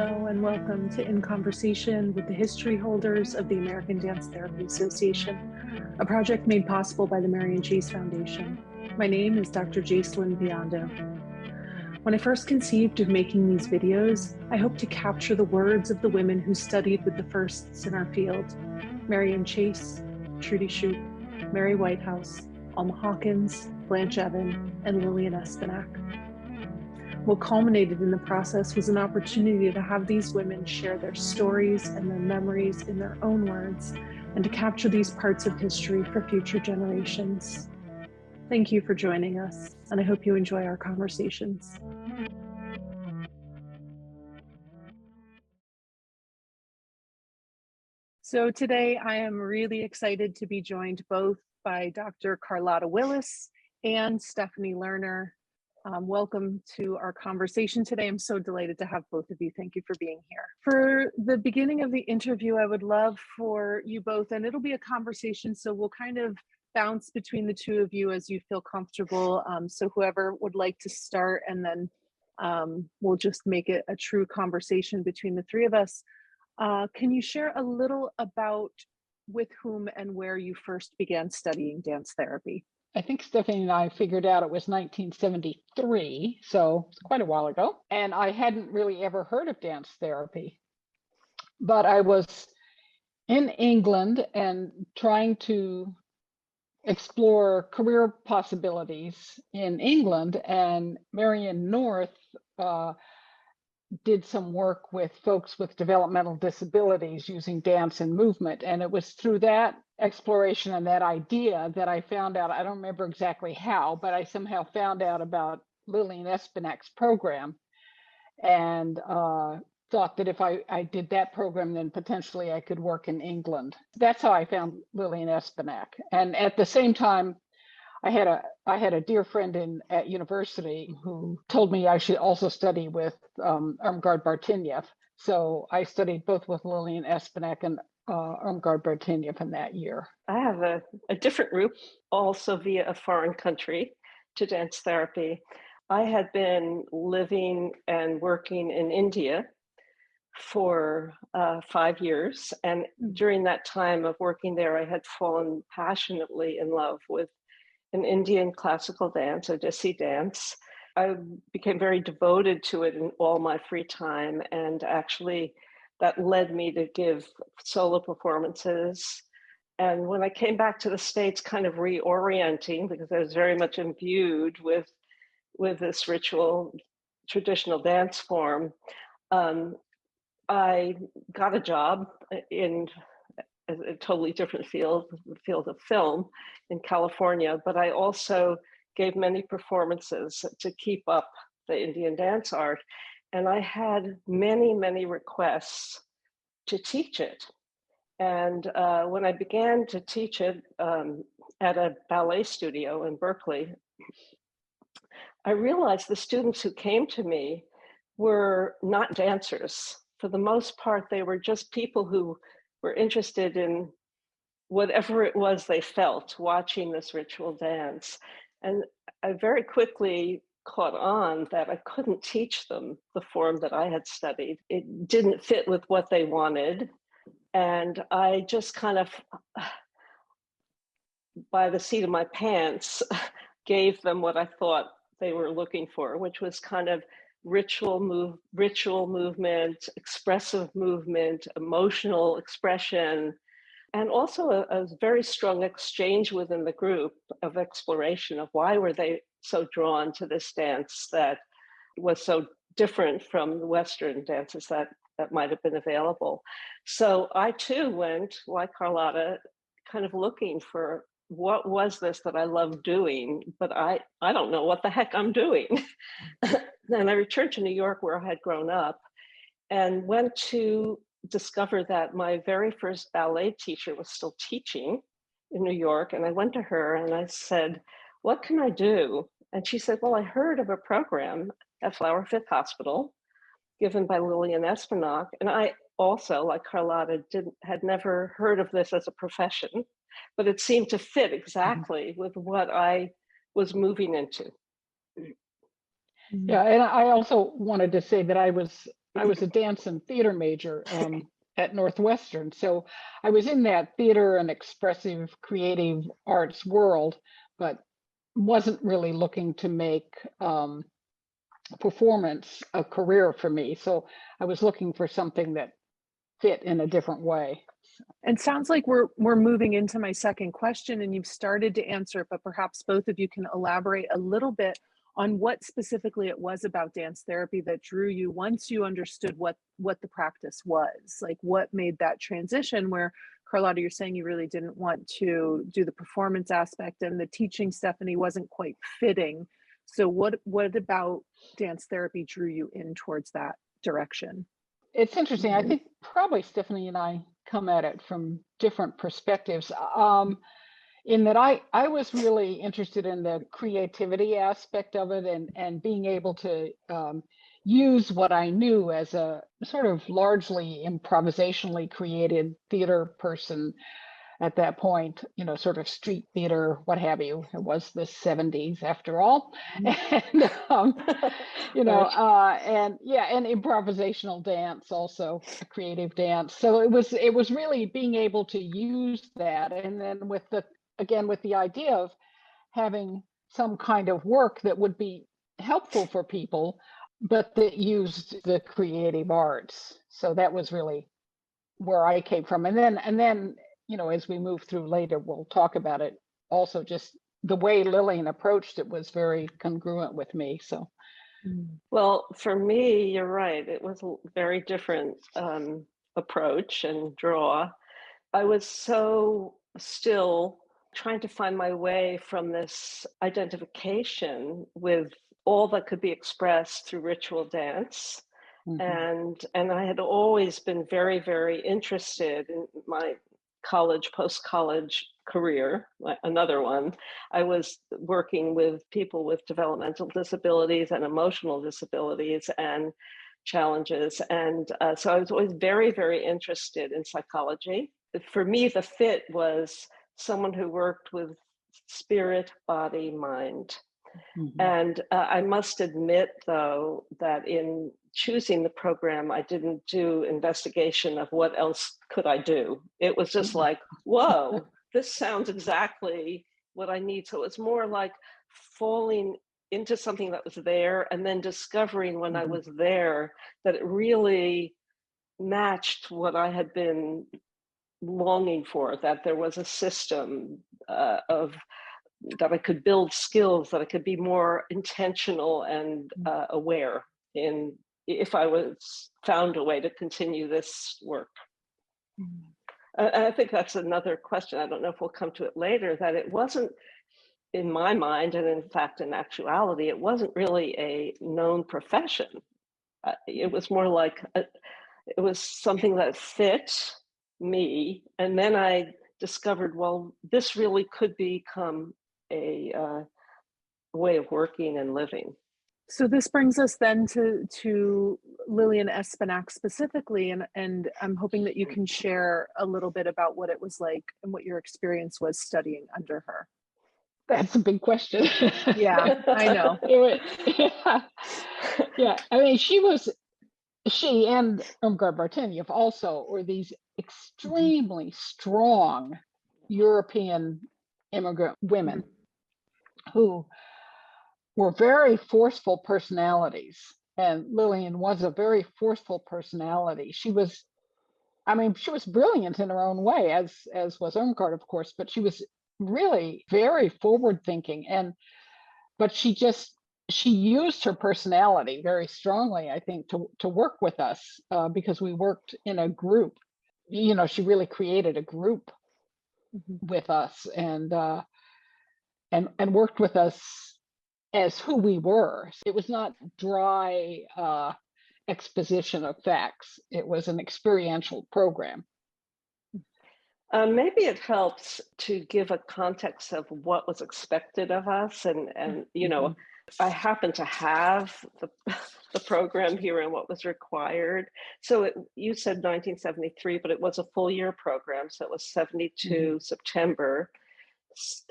Hello and welcome to In Conversation with the history holders of the American Dance Therapy Association, a project made possible by the Marian Chace Foundation. My name is Dr. Jacelyn Biondo. When I first conceived of making these videos, I hoped to capture the words of the women who studied with the firsts in our field: Marian Chace, Trudy Shoup, Mary Whitehouse, Alma Hawkins, Blanche Evan, and Liljian Espenak. What culminated in the process was an opportunity to have these women share their stories and their memories in their own words, and to capture these parts of history for future generations. Thank you for joining us, and I hope you enjoy our conversations. So today I am really excited to be joined both by Dr. Carlotta Willis and Stephanie Lerner. Welcome to our conversation today. I'm so delighted to have both of you. Thank you for being here. For the beginning of the interview, I would love for you both, and it'll be a conversation, so we'll kind of bounce between the two of you as you feel comfortable. So whoever would like to start, and then we'll just make it a true conversation between the three of us. Can you share a little about with whom and where you first began studying dance therapy? I think Stephanie and I figured out it was 1973, so it's quite a while ago. And I hadn't really ever heard of dance therapy. But I was in England and trying to explore career possibilities in England. And Marian North did some work with folks with developmental disabilities using dance and movement. And it was through that exploration and that idea that I found out, I don't remember exactly how, but I somehow found out about Liljian Espenak's program, and thought that if I did that program, then potentially I could work in England. That's how I found Liljian Espenak. And at the same time, I had a dear friend at university who told me I should also study with Irmgard Bartenieff. So I studied both with Liljian Espenak and Irmgard Bartenieff in that year. I have a different route, also via a foreign country, to dance therapy. I had been living and working in India for 5 years. And during that time of working there, I had fallen passionately in love with an Indian classical dance, Odissi dance. I became very devoted to it in all my free time, and actually that led me to give solo performances. And when I came back to the States, kind of reorienting, because I was very much imbued with this ritual, traditional dance form, I got a job in a totally different field, the field of film in California, but I also gave many performances to keep up the Indian dance art. And I had many, many requests to teach it. And when I began to teach it at a ballet studio in Berkeley, I realized the students who came to me were not dancers. For the most part, they were just people who were interested in whatever it was they felt watching this ritual dance. And I very quickly caught on that I couldn't teach them the form that I had studied. It didn't fit with what they wanted. And I just kind of, by the seat of my pants, gave them what I thought they were looking for, which was kind of ritual movement, expressive movement, emotional expression, and also a very strong exchange within the group of exploration of why were they so drawn to this dance that was so different from the Western dances that might have been available. So I too went, like Carlotta, kind of looking for what was this that I love doing, but I don't know what the heck I'm doing. Then I returned to New York, where I had grown up, and went to discover that my very first ballet teacher was still teaching in New York. And I went to her and I said, "What can I do?" And she said, "Well, I heard of a program at Flower Fifth Hospital given by Liljian Espenak." And I also, like Carlotta, had never heard of this as a profession, but it seemed to fit exactly with what I was moving into. Yeah, and I also wanted to say that I was I was a dance and theater major at Northwestern. So I was in that theater and expressive creative arts world, but wasn't really looking to make performance a career for me. So I was looking for something that fit in a different way. And sounds like we're moving into my second question, and you've started to answer it, but perhaps both of you can elaborate a little bit on what specifically it was about dance therapy that drew you once you understood what the practice was. Like, what made that transition where, Carlotta, you're saying you really didn't want to do the performance aspect, and the teaching, Stephanie, wasn't quite fitting. So what about dance therapy drew you in towards that direction? It's interesting. I think probably Stephanie and I come at it from different perspectives. In that I was really interested in the creativity aspect of it, and being able to use what I knew as a sort of largely improvisationally created theater person at that point, sort of street theater, what have you. It was the 70s after all. And, and improvisational dance, also a creative dance. So it was really being able to use that. And then with the idea of having some kind of work that would be helpful for people, but that used the creative arts. So that was really where I came from. And then, as we move through later, we'll talk about it. Also, just the way Lillian approached it was very congruent with me. So, well, for me, you're right. It was a very different approach and draw. I was so still trying to find my way from this identification with all that could be expressed through ritual dance. And I had always been very, very interested in my post-college career, another one. I was working with people with developmental disabilities and emotional disabilities and challenges. And so I was always very, very interested in psychology. For me, the fit was someone who worked with spirit, body, mind. And I must admit, though, that in choosing the program, I didn't do investigation of what else could I do. It was just like, whoa, this sounds exactly what I need. So it's more like falling into something that was there and then discovering when I was there that it really matched what I had been longing for, that there was a system that I could build skills, that I could be more intentional and aware in if I found a way to continue this work. I think that's another question. I don't know if we'll come to it later, that it wasn't, in my mind, and in fact, in actuality, it wasn't really a known profession. It was more like, it was something that fit me. And then I discovered, well, this really could become a way of working and living. So this brings us then to Liljian Espenak specifically, and I'm hoping that you can share a little bit about what it was like and what your experience was studying under her. That's a big question. Yeah, I know. Yeah. I mean, she and Irmgard Bartenieff also were these extremely strong European immigrant women who were very forceful personalities. And Lillian was a very forceful personality. She was brilliant in her own way, as was Irmgard, of course, but she was really very forward thinking. But she used her personality very strongly, I think, to work with us, because we worked in a group. She really created a group with us and worked with us as who we were. It was not dry exposition of facts. It was an experiential program. Maybe it helps to give a context of what was expected of us. And I happen to have the program here and what was required. So you said 1973, but it was a full year program. So it was 72 September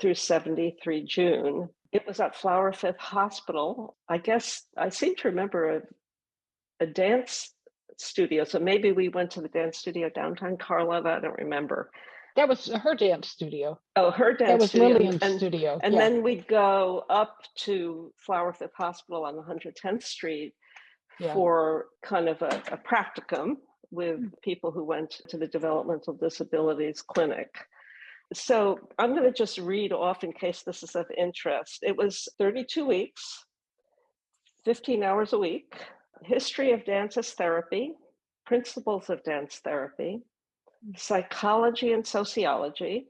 through 73 June. It was at Flower Fifth Hospital. I guess I seem to remember a dance studio. So maybe we went to the dance studio downtown, Carlotta, I don't remember. That was her dance studio. Oh, her dance that was studio. Lillian's studio. And then we'd go up to Flower Fifth Hospital on 110th Street for kind of a practicum with people who went to the Developmental Disabilities Clinic. So I'm going to just read off in case this is of interest. It was 32 weeks, 15 hours a week, history of dance as therapy, principles of dance therapy, psychology and sociology,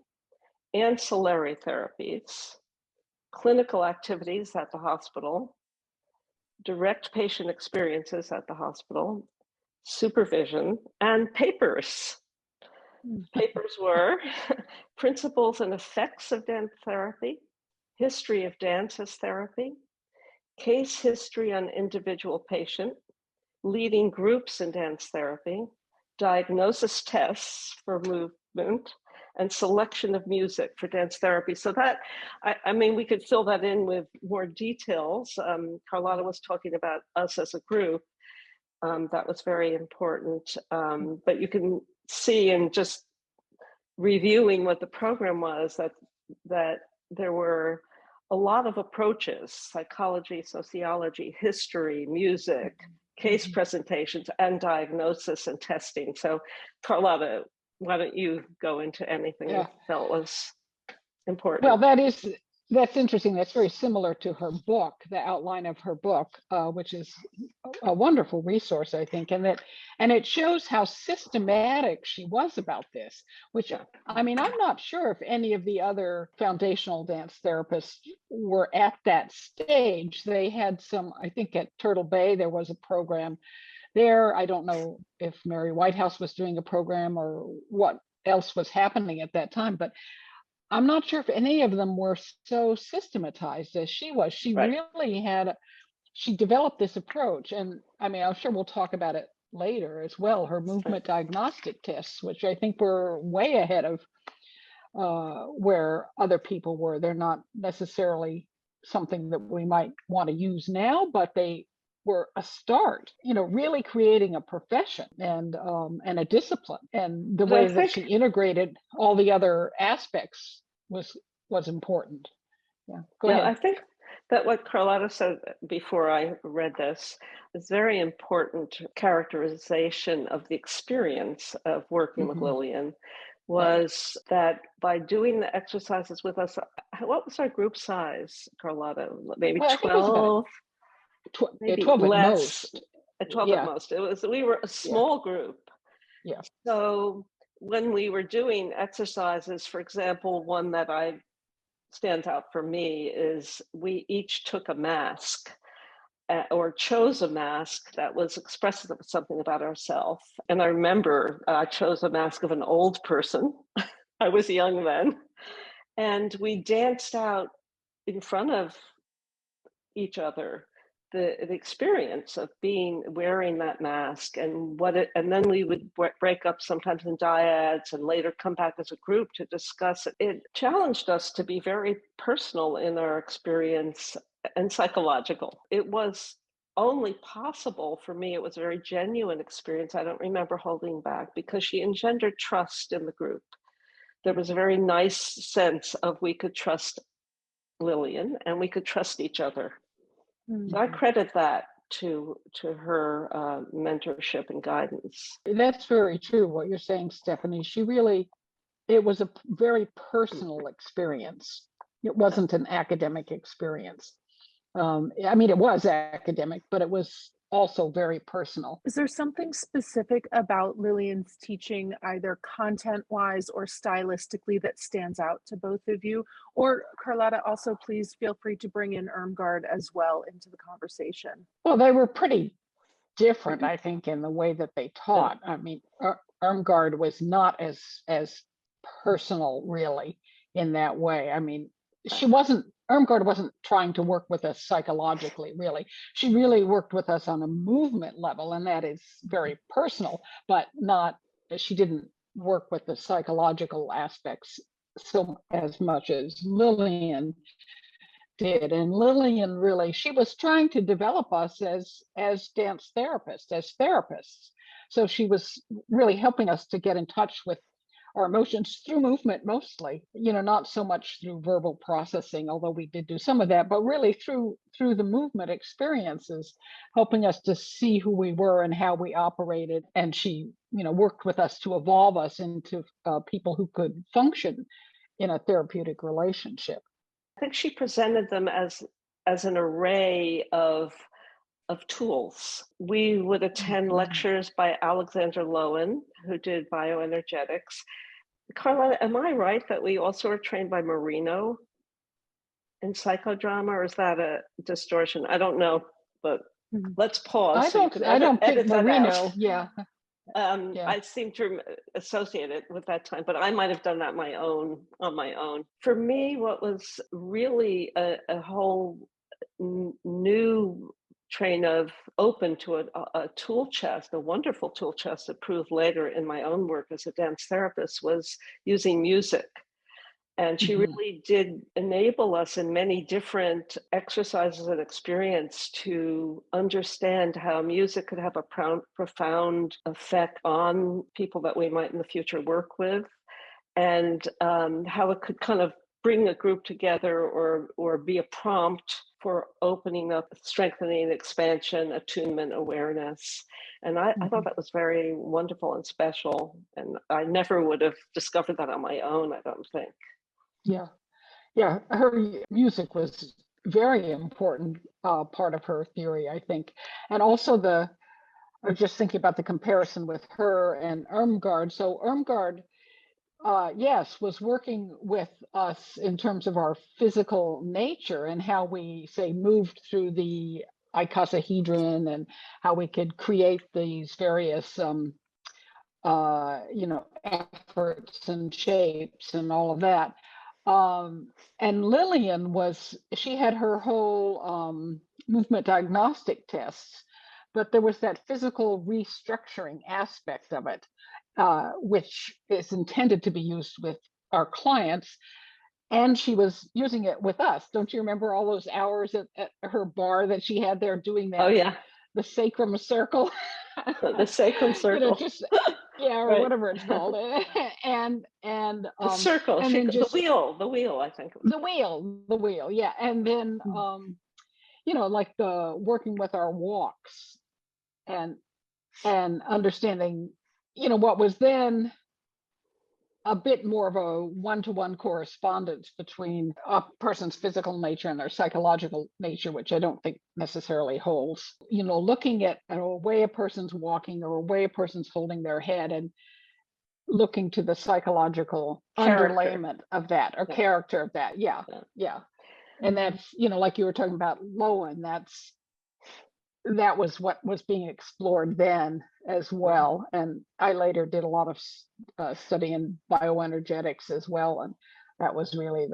ancillary therapies, clinical activities at the hospital, direct patient experiences at the hospital, supervision, and papers. Papers were principles and effects of dance therapy, history of dance as therapy, case history on individual patient, leading groups in dance therapy, diagnosis tests for movement, and selection of music for dance therapy. So that, I mean, we could fill that in with more details. Carlotta was talking about us as a group. That was very important. But you can see in just reviewing what the program was that there were a lot of approaches: psychology, sociology, history, music, case presentations, and diagnosis and testing. So Carlotta, why don't you go into anything you felt was important? Well, that's interesting. That's very similar to her book, the outline of her book, which is a wonderful resource, I think, and it shows how systematic she was about this, which, I mean, I'm not sure if any of the other foundational dance therapists were at that stage. They had some, I think at Turtle Bay, there was a program there. I don't know if Mary Whitehouse was doing a program or what else was happening at that time, but I'm not sure if any of them were so systematized as she was. She really she developed this approach. And I mean, I'm sure we'll talk about it later as well, her movement diagnostic tests, which I think were way ahead of where other people were. They're not necessarily something that we might want to use now, but they were a start, really creating a profession and a discipline. And the way that she integrated all the other aspects was important. Go ahead. I think that what Carlotta said before I read this is very important characterization of the experience of working with Lillian, was that by doing the exercises with us, what was our group size, Carlotta? Maybe 12? 12 at most. 12 at most. We were a small group. Yeah. So when we were doing exercises, for example, one that stands out for me is we each took a mask or chose a mask that was expressive of something about ourselves. And I remember I chose a mask of an old person. I was young then. And we danced out in front of each other the experience of wearing that mask and and then we would break up sometimes in dyads and later come back as a group to discuss it. It challenged us to be very personal in our experience and psychological. It was only possible for me. It was a very genuine experience. I don't remember holding back because she engendered trust in the group. There was a very nice sense of we could trust Lillian and we could trust each other. So I credit that to her mentorship and guidance. That's very true what you're saying, Stephanie. It was a very personal experience. It wasn't an academic experience. I mean, it was academic, but it was also very personal. Is there something specific about Lillian's teaching, either content-wise or stylistically, that stands out to both of you? Or Carlotta, also please feel free to bring in Irmgard as well into the conversation. Well, they were pretty different, I think, in the way that they taught. I mean, Irmgard was not as personal, really, in that way. I mean, Irmgard wasn't trying to work with us psychologically, really. She really worked with us on a movement level, and that is very personal, but she didn't work with the psychological aspects so as much as Lillian did. And Lillian really, she was trying to develop us as dance therapists, as therapists. So she was really helping us to get in touch with our emotions through movement mostly, not so much through verbal processing, although we did do some of that, but really through the movement experiences, helping us to see who we were and how we operated. And she, worked with us to evolve us into people who could function in a therapeutic relationship. I think she presented them as an array of tools. We would attend lectures by Alexander Lowen, who did bioenergetics. Carlotta, am I right that we also were trained by Marino in psychodrama, or is that a distortion? I don't know, but let's pause. I don't think Marino, yeah. I seem to associate it with that time, but I might have done that on my own. For me, what was really a whole new train of open to a tool chest, a wonderful tool chest that proved later in my own work as a dance therapist, was using music. And she really did enable us in many different exercises and experience to understand how music could have a profound effect on people that we might in the future work with, and how it could kind of bring a group together or be a prompt for opening up, strengthening, expansion, attunement, awareness. And I thought that was very wonderful and special. And I never would have discovered that on my own, I don't think. Yeah. Her music was very important part of her theory, I think. And also I was just thinking about the comparison with her and Irmgard. So Irmgard, yes, was working with us in terms of our physical nature and how we, say, moved through the icosahedron and how we could create these various, efforts and shapes and all of that. And Lillian she had her whole movement diagnostic tests, but there was that physical restructuring aspect of it, which is intended to be used with our clients. And she was using it with us. Don't you remember all those hours at her bar that she had there doing that? Oh, yeah. The sacrum circle. The sacrum circle. Or right. Whatever it's called. and the circle, and then just, the wheel, I think. The wheel, yeah. And then, like the working with our walks and understanding, what was then a bit more of a one-to-one correspondence between a person's physical nature and their psychological nature, which I don't think necessarily holds. Looking at a way a person's walking or a way a person's holding their head and looking to the psychological underlayment of that or character of that. Yeah. And that's, like you were talking about Lowen, that was what was being explored then as well. And I later did a lot of study in bioenergetics as well. And that was really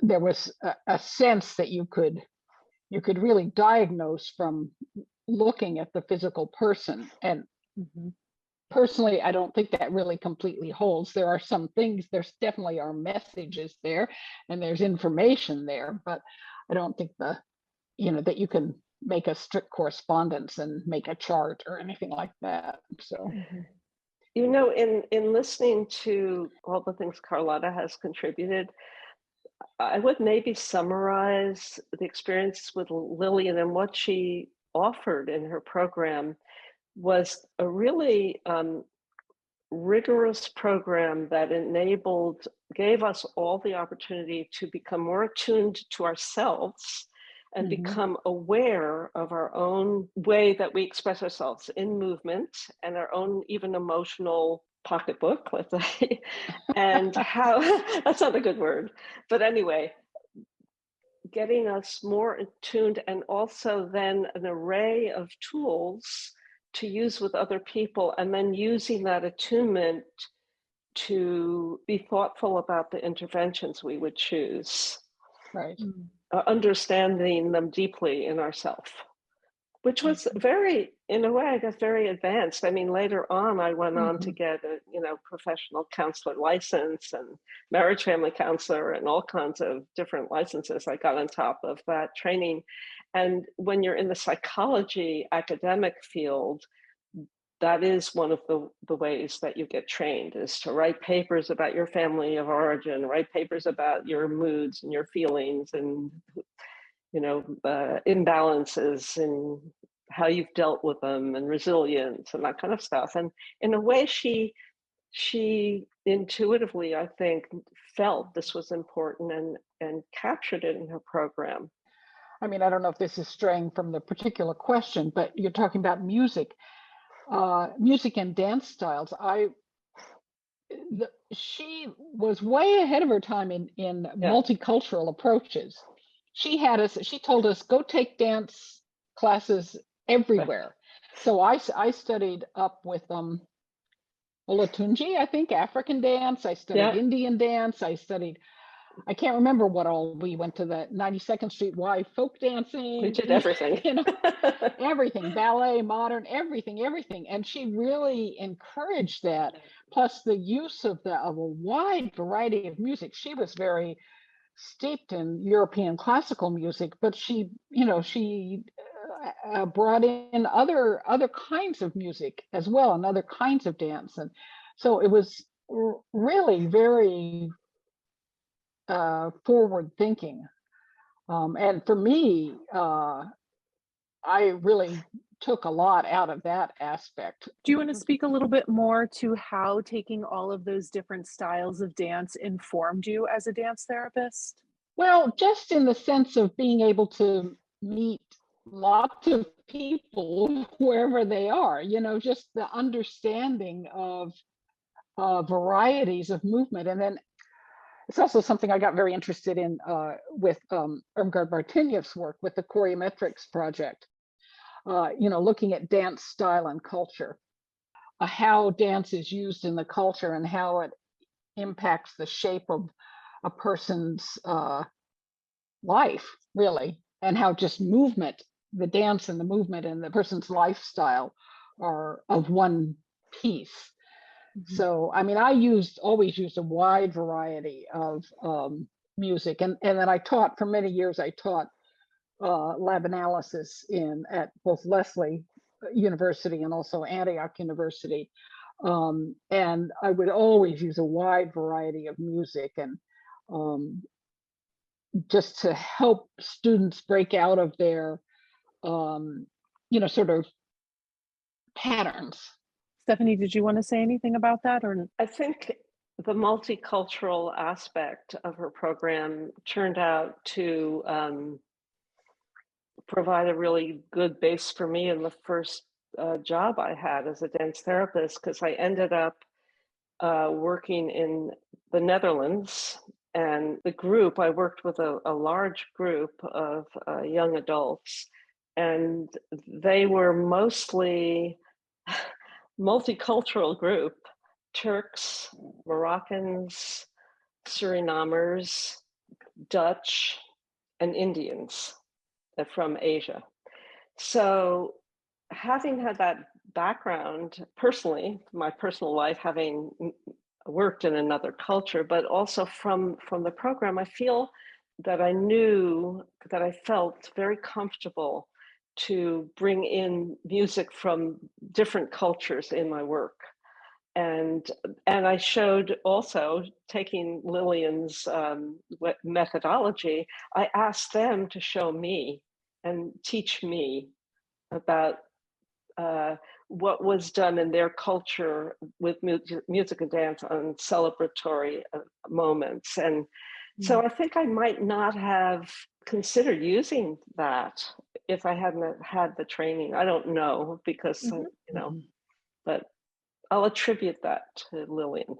there was a sense that you could really diagnose from looking at the physical person. And personally, I don't think that really completely holds. There are some things, there's definitely are messages there and there's information there, but I don't think that you can make a strict correspondence and make a chart or anything like that. So, in listening to all the things Carlotta has contributed, I would maybe summarize the experience with Lillian, and what she offered in her program was a really rigorous program that gave us all the opportunity to become more attuned to ourselves and become aware of our own way that we express ourselves in movement and our own even emotional pocketbook, let's say, and how, that's not a good word, but anyway, getting us more attuned, and also then an array of tools to use with other people, and then using that attunement to be thoughtful about the interventions we would choose. Right. Understanding them deeply in ourselves. which was very, in a way, I guess, very advanced. I mean, later on, I went on to get a, professional counselor license and marriage family counselor and all kinds of different licenses I got on top of that training. And when you're in the psychology academic field, that is one of the ways that you get trained, is to write papers about your family of origin, write papers about your moods and your feelings and imbalances and how you've dealt with them and resilience and that kind of stuff. And in a way, she intuitively, I think, felt this was important and captured it in her program. I mean, I don't know if this is straying from the particular question, but you're talking about music, music and dance styles. She was way ahead of her time in multicultural approaches. She told us, go take dance classes everywhere. So I studied up with Olatunji, I think, African dance. I studied Indian dance. I can't remember what all. We went to the 92nd Street Y folk dancing. We did everything. Everything, ballet, modern, everything. And she really encouraged that. Plus the use of a wide variety of music. She was very steeped in European classical music, but she brought in other kinds of music as well, and other kinds of dance. And so it was really very forward thinking. And for me, I really took a lot out of that aspect. Do you want to speak a little bit more to how taking all of those different styles of dance informed you as a dance therapist? Well, just in the sense of being able to meet lots of people wherever they are, just the understanding of varieties of movement. And then it's also something I got very interested in with Irmgard Bartenieff's work with the Choreometrics Project, looking at dance style and culture, how dance is used in the culture and how it impacts the shape of a person's life, really, and how just movement, the dance and the movement and the person's lifestyle are of one piece. So, I mean, I always used a wide variety of music, and then I taught for many years. I taught Labanalysis at both Lesley University and also Antioch University, and I would always use a wide variety of music, and just to help students break out of their, sort of patterns. Stephanie, did you want to say anything about that? Or I think the multicultural aspect of her program turned out to provide a really good base for me in the first job I had as a dance therapist, because I ended up working in the Netherlands, and I worked with a large group of young adults, and they were mostly multicultural group: Turks, Moroccans, Surinamers, Dutch, and Indians from Asia. So having had that background personally, my personal life, having worked in another culture, but also from the program, I feel that I knew that I felt very comfortable to bring in music from different cultures in my work. And I showed also, taking Lillian's methodology, I asked them to show me and teach me about what was done in their culture with music and dance on celebratory moments. And so I think I might not have considered using that if I hadn't had the training. I don't know, because, but I'll attribute that to Lillian.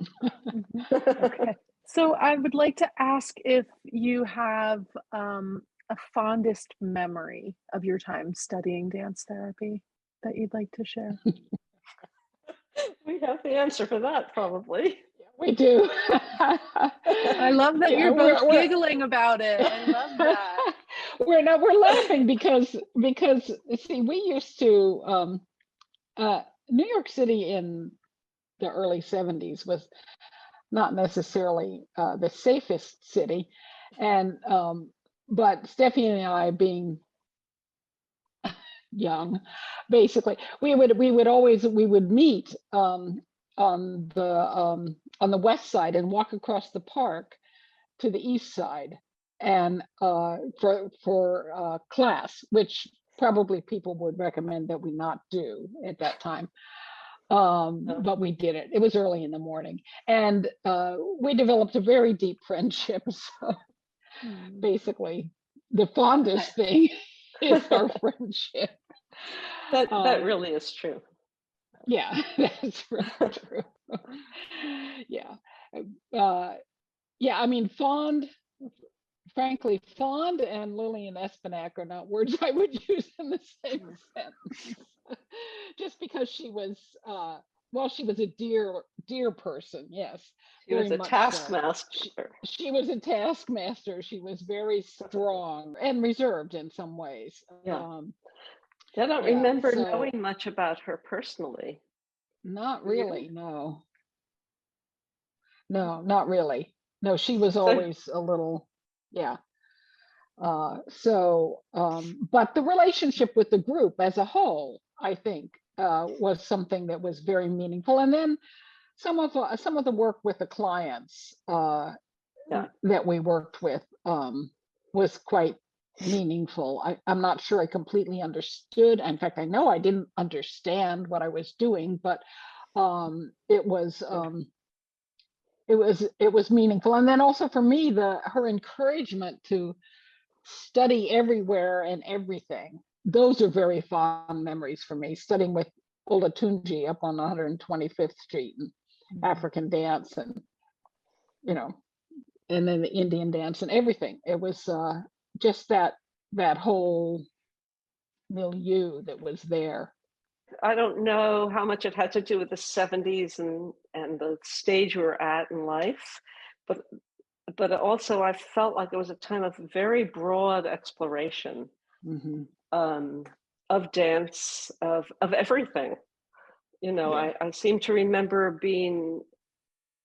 Okay. So I would like to ask if you have a fondest memory of your time studying dance therapy that you'd like to share. We have the answer for that, probably. We do. I love that you're both giggling about it. I love that. we're laughing because see, we used to New York City in the early 70s was not necessarily the safest city, and but Steffi and I, being young, basically, we would meet on the west side and walk across the park to the east side, and for class, which probably people would recommend that we not do at that time. But we did it. It was early in the morning, and we developed a very deep friendship. So basically, the fondest thing is our friendship. That really is true. Yeah, that's really true. Yeah. Yeah, I mean, frankly, fond and Liljian Espenak are not words I would use in the same sentence. Just because she was, she was a dear person, yes. She was a taskmaster. She was a taskmaster. She was very strong and reserved in some ways. Yeah. I don't remember knowing much about her personally. Not really, no. No, not really. No, she was always a little, yeah. But the relationship with the group as a whole, I think, was something that was very meaningful. And then some of the work with the clients that we worked with was quite meaningful. I'm not sure I completely understood. In fact, I know I didn't understand what I was doing, but it was meaningful. And then also for me, her encouragement to study everywhere and everything. Those are very fond memories for me, studying with Olatunji up on 125th Street and African dance, and and then the Indian dance and everything. It was just that whole milieu that was there. I don't know how much it had to do with the 70s and the stage we were at in life, but also I felt like it was a time of very broad exploration of dance, of everything. I seem to remember being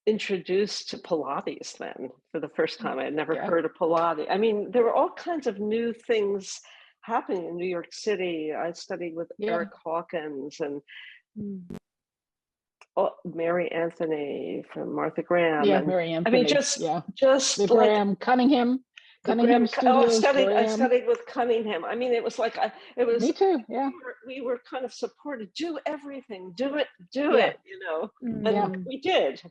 introduced to Pilates then for the first time. I had never heard of Pilates. I mean, there were all kinds of new things happening in New York City. I studied with Eric Hawkins and Mary Anthony from Martha Graham. Yeah, Mary Anthony. I mean, just the Graham, Cunningham Studios. I studied with Cunningham. I mean, it was like it was. Me too. Yeah. We were kind of supported. Do everything. Do it. And we did.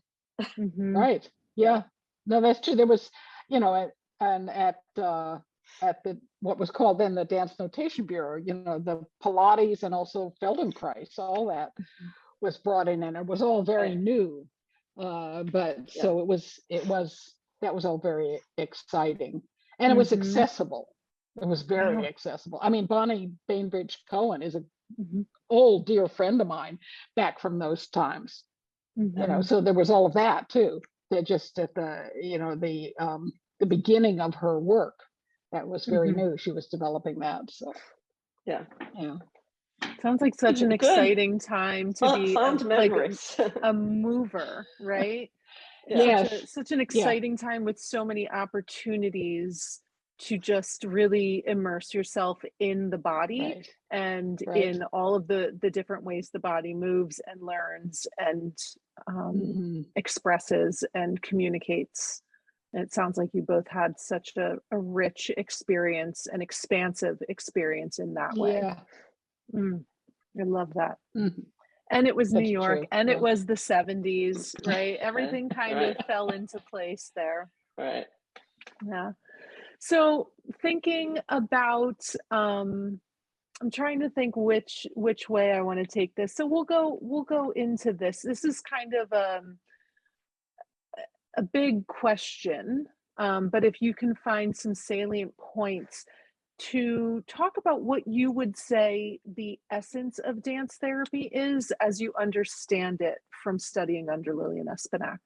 Right. Yeah. No, that's true. There was, and at the what was called then the Dance Notation Bureau, the Pilates and also Feldenkrais, all that was brought in, and it was all very new. So that was all very exciting, and it was accessible. It was very accessible. I mean, Bonnie Bainbridge Cohen is a old dear friend of mine back from those times. So there was all of that too. That just at the beginning of her work, that was very new. She was developing that. So yeah. Sounds like such an exciting time to be memories. a mover, right? Such an exciting time with so many opportunities to just really immerse yourself in the body and in all of the different ways the body moves and learns and expresses and communicates. And it sounds like you both had such a rich experience, an expansive experience in that way. I love that. And it was New York, and it was the 70s, right? Everything kind of fell into place there. Right. Yeah. So thinking about, I'm trying to think which way I want to take this. So we'll go into this. This is kind of a big question, but if you can find some salient points to talk about what you would say the essence of dance therapy is as you understand it from studying under Liljian Espenak.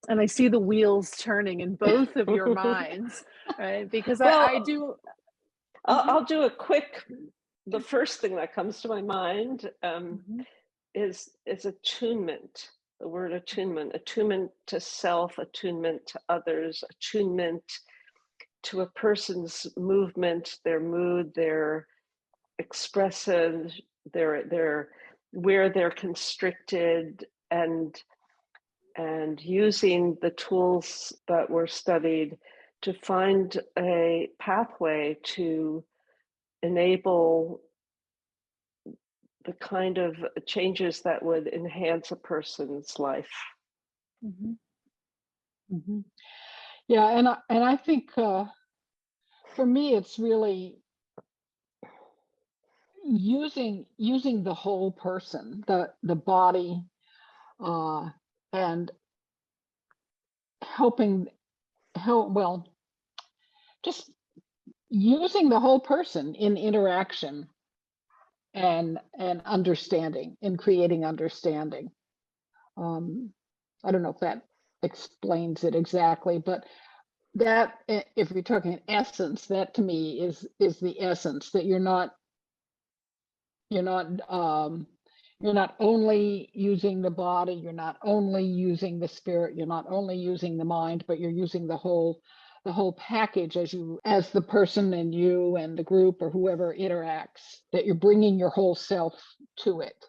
And I see the wheels turning in both of your minds, right? Because Well, I do. I'll do a quick, the first thing that comes to my mind is attunement. The word attunement, attunement to self, attunement to others, attunement to a person's movement, their mood, their expressive, their where they're constricted, and using the tools that were studied to find a pathway to enable the kind of changes that would enhance a person's life. Yeah, and I think for me, it's really using the whole person, the body, and just using the whole person in interaction and understanding, in creating understanding. I don't know if that explains it exactly, but that, if you're talking essence, that to me is the essence, that you're not only using the body, you're not only using the spirit, you're not only using the mind, but you're using the whole package as the person and you and the group or whoever interacts, that you're bringing your whole self to it.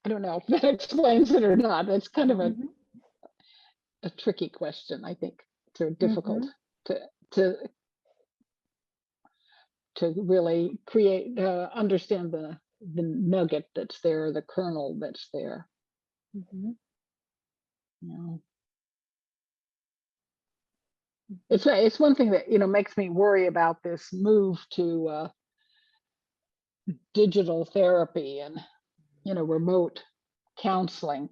I don't know if that explains it or not. It's kind of a tricky question, I think. It's difficult to really create, understand the nugget that's there, the kernel that's there. It's one thing that makes me worry about this move to digital therapy and remote counseling,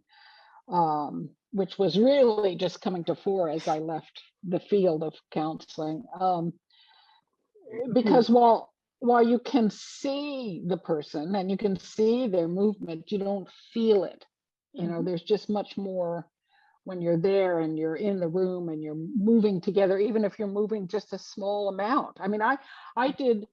which was really just coming to fore as I left the field of counseling. Because while you can see the person and you can see their movement, you don't feel it. There's just much more when you're there and you're in the room and you're moving together, even if you're moving just a small amount. I mean, I did,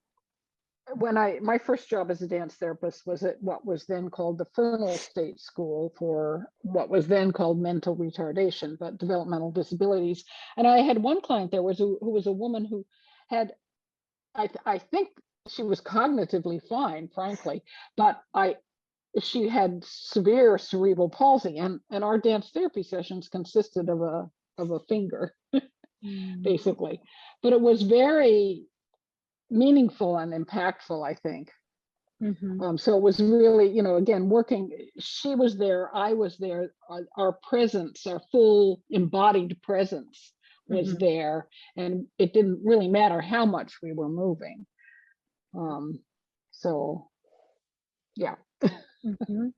when my first job as a dance therapist was at what was then called the Fernald State School for what was then called mental retardation, but developmental disabilities. And I had one client there who was a woman who had, I think she was cognitively fine, frankly, but she had severe cerebral palsy, and our dance therapy sessions consisted of a finger, basically. But it was very meaningful and impactful, I think. So it was really, again, working, she was there, I was there, our presence, our full embodied presence was there, and it didn't really matter how much we were moving. So, yeah.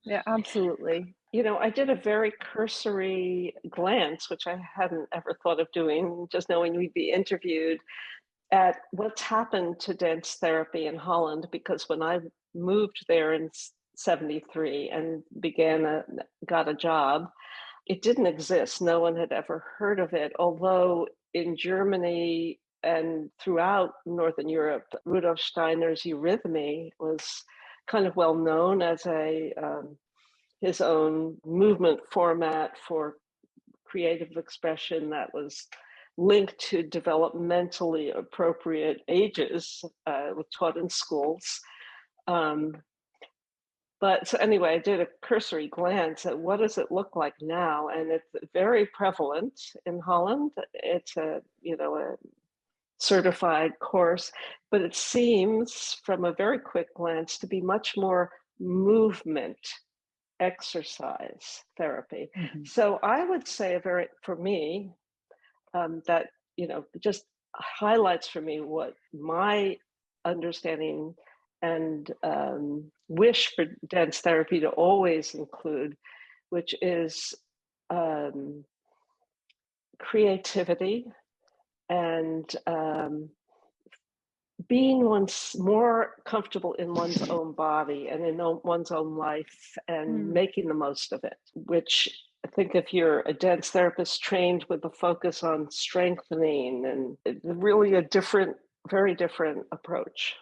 Yeah, absolutely. I did a very cursory glance, which I hadn't ever thought of doing, just knowing we'd be interviewed, at what's happened to dance therapy in Holland, because when I moved there in 73 and got a job, it didn't exist. No one had ever heard of it, although in Germany and throughout Northern Europe, Rudolf Steiner's eurythmy was kind of well known as his own movement format for creative expression that was linked to developmentally appropriate ages, was taught in schools. But so anyway, I did a cursory glance at what does it look like now, and it's very prevalent in Holland. It's a certified course, but it seems from a very quick glance to be much more movement exercise therapy. So I would say for me, that just highlights for me what my understanding and wish for dance therapy to always include, which is creativity and being more comfortable in one's own body and in one's own life and making the most of it, which I think if you're a dance therapist trained with a focus on strengthening, and it's really a different, very different approach.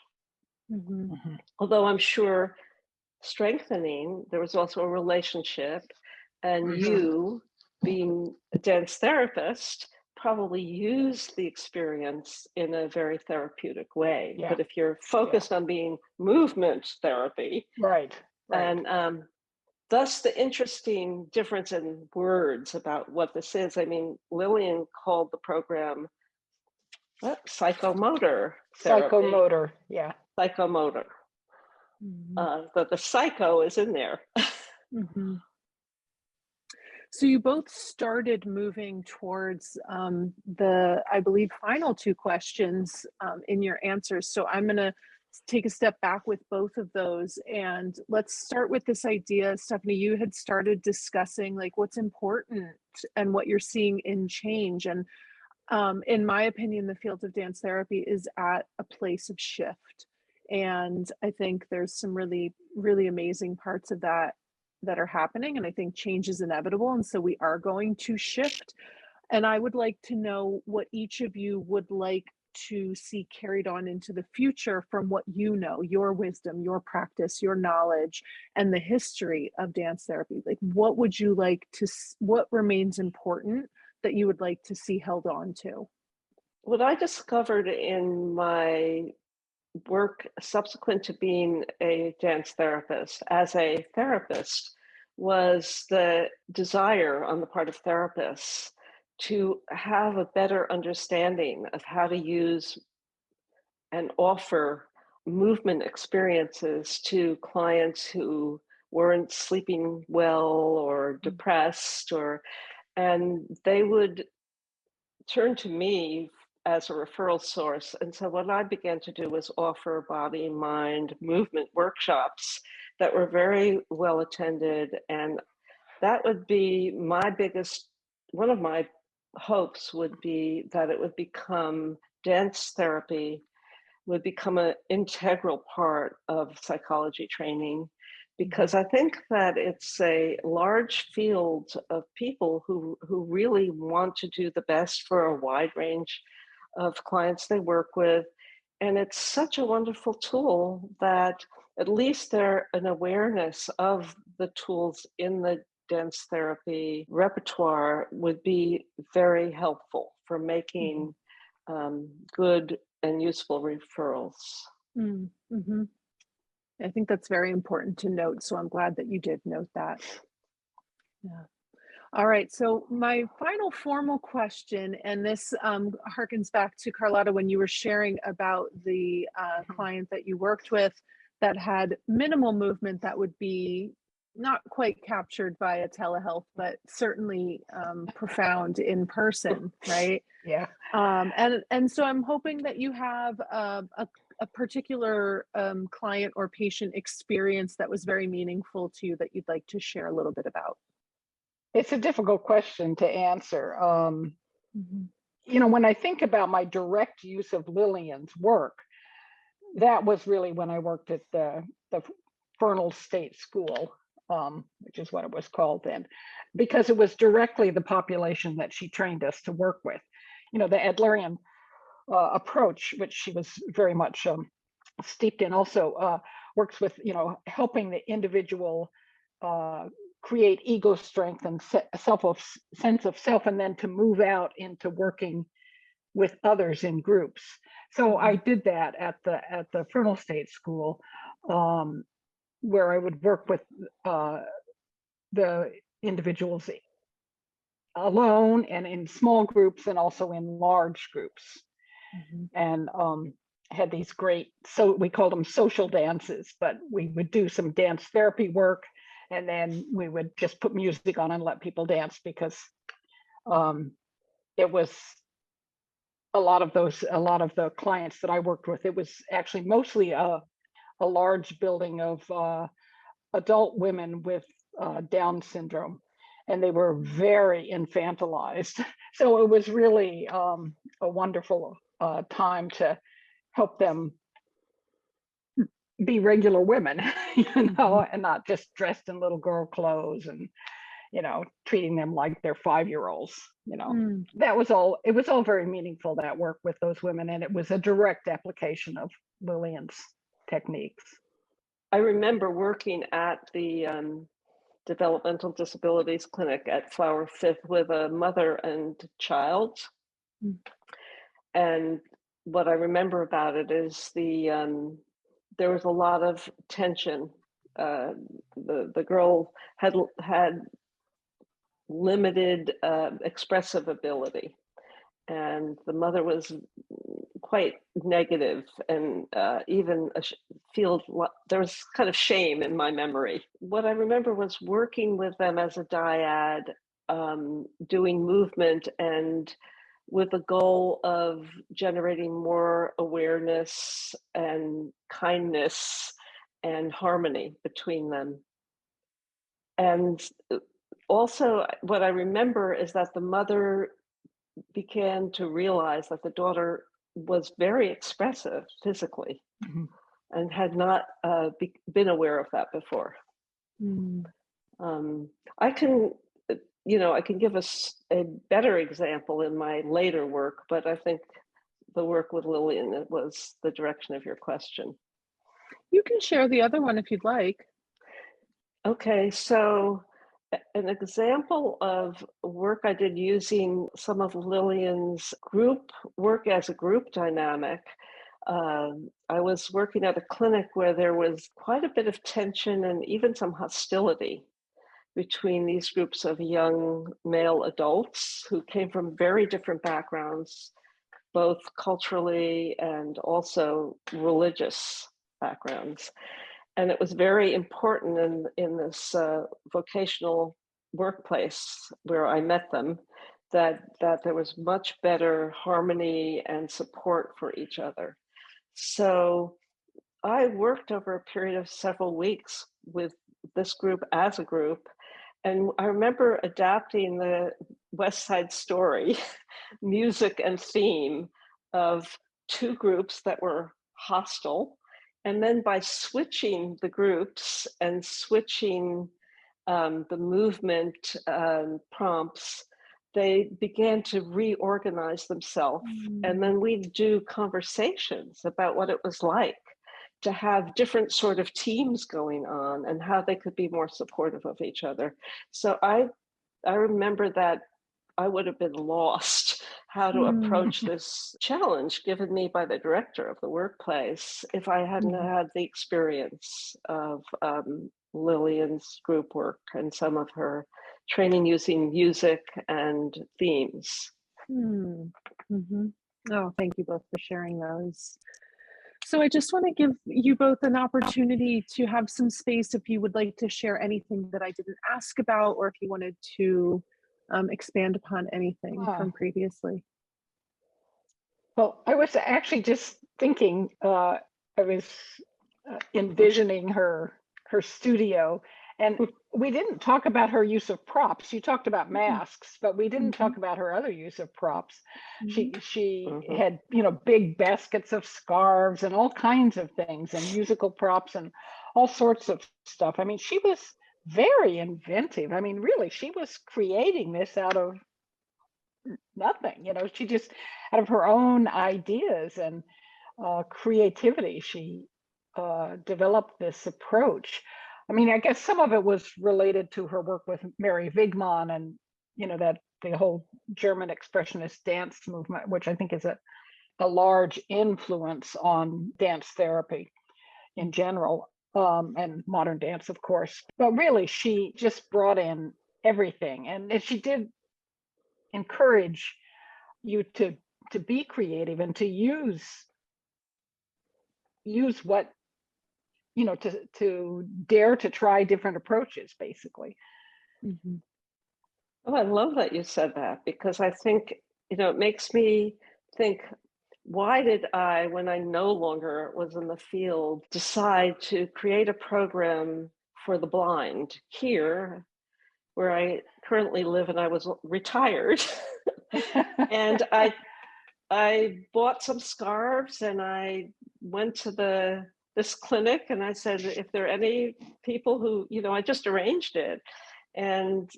Although I'm sure strengthening, there was also a relationship, and you being a dance therapist probably use the experience in a very therapeutic way. Yeah. But if you're focused on being movement therapy, right. and thus the interesting difference in words about what this is. I mean, Liljian called the program psychomotor therapy. Psychomotor, yeah. Psychomotor. The psycho is in there. So you both started moving towards the, I believe, final two questions in your answers. So I'm going to take a step back with both of those. And let's start with this idea. Stephanie, you had started discussing like what's important and what you're seeing in change. And in my opinion, the field of dance therapy is at a place of shift. And I think there's some really, really amazing parts of that are happening. And I think change is inevitable. And so we are going to shift. And I would like to know what each of you would like to see carried on into the future from what you know, your wisdom, your practice, your knowledge, and the history of dance therapy. Like, what would you like to, what remains important that you would like to see held on to? What I discovered in my work subsequent to being a dance therapist as a therapist was the desire on the part of therapists to have a better understanding of how to use and offer movement experiences to clients who weren't sleeping well or depressed, and they would turn to me as a referral source. And so what I began to do was offer body, mind, movement workshops that were very well attended. And that would be my biggest, one of my hopes would be that it would become, dance therapy would become an integral part of psychology training, because I think that it's a large field of people who really want to do the best for a wide range of clients they work with. And it's such a wonderful tool that at least there's an awareness of the tools in the dance therapy repertoire would be very helpful for making good and useful referrals. I think that's very important to note. So I'm glad that you did note that. Yeah. All right. So my final formal question, and this harkens back to Carlotta when you were sharing about the client that you worked with that had minimal movement that would be not quite captured by a telehealth, but certainly profound in person, right? Yeah. And so I'm hoping that you have a particular client or patient experience that was very meaningful to you that you'd like to share a little bit about. It's a difficult question to answer. You know, when I think about my direct use of Lillian's work, that was really when I worked at the Fernald State School, which is what it was called then, because it was directly the population that she trained us to work with. You know, the Adlerian approach, which she was very much steeped in, also works with, you know, helping the individual create ego strength and sense of self, and then to move out into working with others in groups. So I did that at the Fernald State School, where I would work with the individuals alone and in small groups and also in large groups. And had these great, so we called them social dances, but we would do some dance therapy work, and then we would just put music on and let people dance, because it was a lot of the clients that I worked with, it was actually mostly a large building of adult women with Down syndrome, and they were very infantilized. So it was really a wonderful time to help them be regular women, and not just dressed in little girl clothes and, treating them like they're 5-year-olds. That was all, it was all very meaningful, that work with those women. And it was a direct application of Lillian's techniques. I remember working at the developmental disabilities clinic at Flower Fifth with a mother and child. And what I remember about it is there was a lot of tension. The girl had limited expressive ability, and the mother was quite negative, and even there was kind of shame in my memory. What I remember was working with them as a dyad, doing movement, and with the goal of generating more awareness and kindness and harmony between them. And also, what I remember is that the mother began to realize that the daughter was very expressive physically, and had not been aware of that before. I can give us a better example in my later work, but I think the work with Lillian was the direction of your question. You can share the other one if you'd like. Okay, so an example of work I did using some of Lillian's group work as a group dynamic. I was working at a clinic where there was quite a bit of tension and even some hostility between these groups of young male adults who came from very different backgrounds, both culturally and also religious backgrounds. And it was very important in this vocational workplace where I met them that there was much better harmony and support for each other. So I worked over a period of several weeks with this group as a group. And I remember adapting the West Side Story music and theme of two groups that were hostile. And then by switching the groups and switching the movement prompts, they began to reorganize themselves. And then we'd do conversations about what it was like to have different sort of teams going on and how they could be more supportive of each other. So I remember that I would have been lost how to approach this challenge given me by the director of the workplace if I hadn't had the experience of Lillian's group work and some of her training using music and themes. Oh, thank you both for sharing those. So I just want to give you both an opportunity to have some space if you would like to share anything that I didn't ask about, or if you wanted to expand upon anything from previously. Well, I was actually just thinking, I was envisioning her studio, and we didn't talk about her use of props. You talked about masks, but we didn't talk about her other use of props. She had, big baskets of scarves and all kinds of things, and musical props and all sorts of stuff. I mean, she was very inventive. I mean, really, she was creating this out of nothing. She just, out of her own ideas and creativity, she developed this approach. I mean, I guess some of it was related to her work with Mary Wigman and, that the whole German expressionist dance movement, which I think is a large influence on dance therapy in general, and modern dance, of course. But really, she just brought in everything. And she did encourage you to be creative and to use what, to dare to try different approaches, basically. Oh, I love that you said that, because I think, it makes me think, why did I, when I no longer was in the field, decide to create a program for the blind here, where I currently live, and I was retired. And I bought some scarves and I went to this clinic and I said, if there are any people who, I just arranged it. And,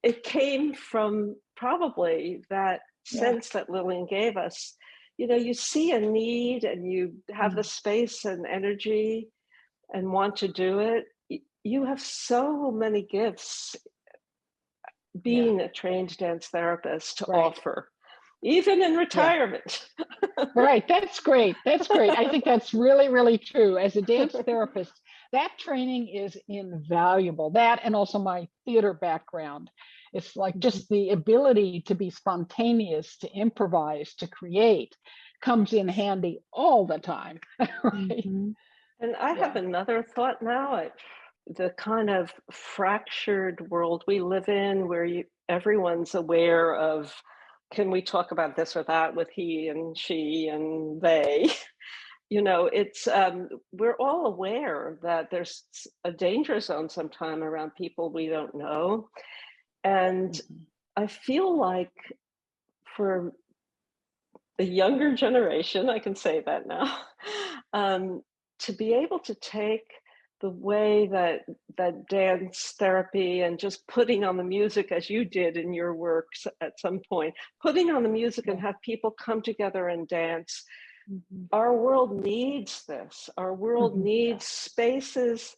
it came from probably that sense that Lillian gave us. You see a need and you have the space and energy and want to do it. You have so many gifts being a trained dance therapist to offer, even in retirement. Right, that's great. That's great. I think that's really, really true. As a dance therapist, that training is invaluable. That and also my theater background. It's like just the ability to be spontaneous, to improvise, to create comes in handy all the time. Right? And I have another thought now. The kind of fractured world we live in where everyone's aware of, can we talk about this or that with he and she and they? It's we're all aware that there's a danger zone sometime around people we don't know. And I feel like for the younger generation, I can say that now, to be able to take the way that dance therapy and just putting on the music, as you did in your works at some point, putting on the music and have people come together and dance. Our world needs this. Our world needs spaces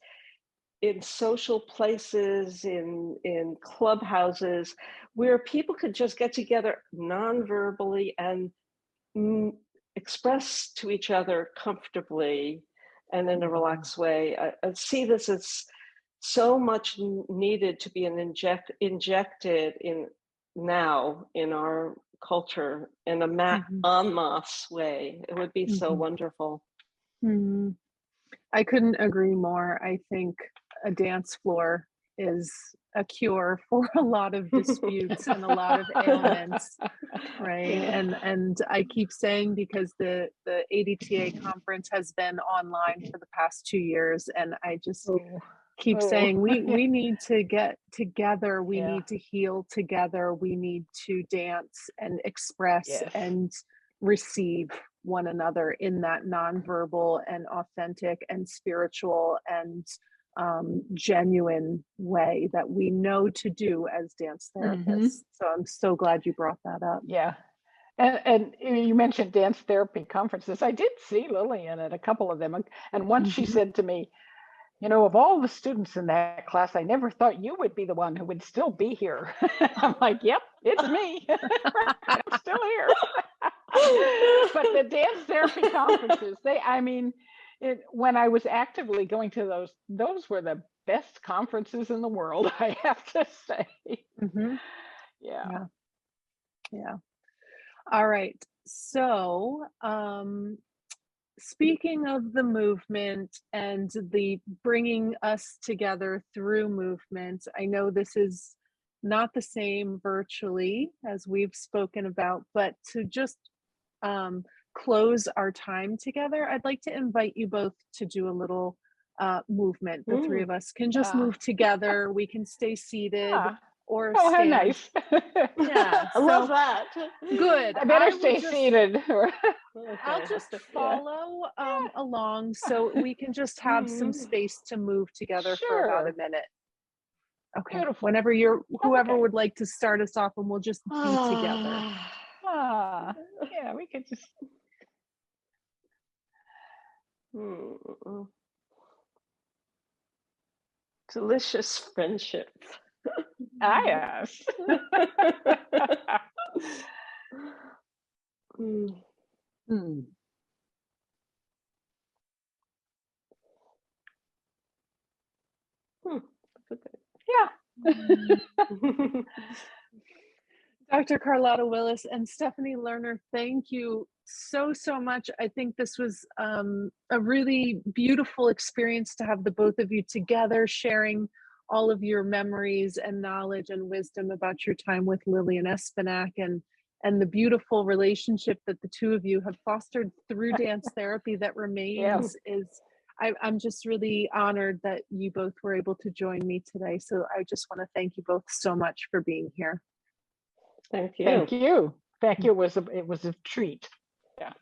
in social places, in clubhouses, where people could just get together non-verbally and express to each other comfortably and in a relaxed way. I see this as so much needed to be injected in now in our culture in a en masse way. It would be so wonderful. I couldn't agree more. I think a dance floor is a cure for a lot of disputes and a lot of ailments, right? And I keep saying, because the ADTA conference has been online for the past 2 years, and I just keep saying we need to get together, we need to heal together, we need to dance and express and receive one another in that nonverbal and authentic and spiritual and genuine way that we know to do as dance therapists. So I'm so glad you brought that up. Yeah. And you mentioned dance therapy conferences. I did see Lillian at a couple of them. And once she said to me, of all the students in that class, I never thought you would be the one who would still be here. I'm like, yep, it's me. I'm still here. But the dance therapy conferences, when I was actively going to those were the best conferences in the world, I have to say. Yeah. All right. So, speaking of the movement and the bringing us together through movement, I know this is not the same virtually as we've spoken about, but to just close our time together, I'd like to invite you both to do a little movement. The three of us can just move together. We can stay seated or stand. How nice. Yeah, I love that. Good. I better stay seated. I'll just follow along, so we can just have some space to move together for about a minute. Okay. Beautiful. Whenever whoever would like to start us off, and we'll just be together. Yeah, we could just. Delicious friendship. Yes. Yeah. Dr. Carlotta Willis and Stephanie Lerner, thank you so much. I think this was a really beautiful experience to have the both of you together, sharing all of your memories and knowledge and wisdom about your time with Liljian Espenak, and the beautiful relationship that the two of you have fostered through dance therapy that remains. I'm just really honored that you both were able to join me today. So I just want to thank you both so much for being here. Thank you. Thank you. Thank you. It was a treat. Yeah.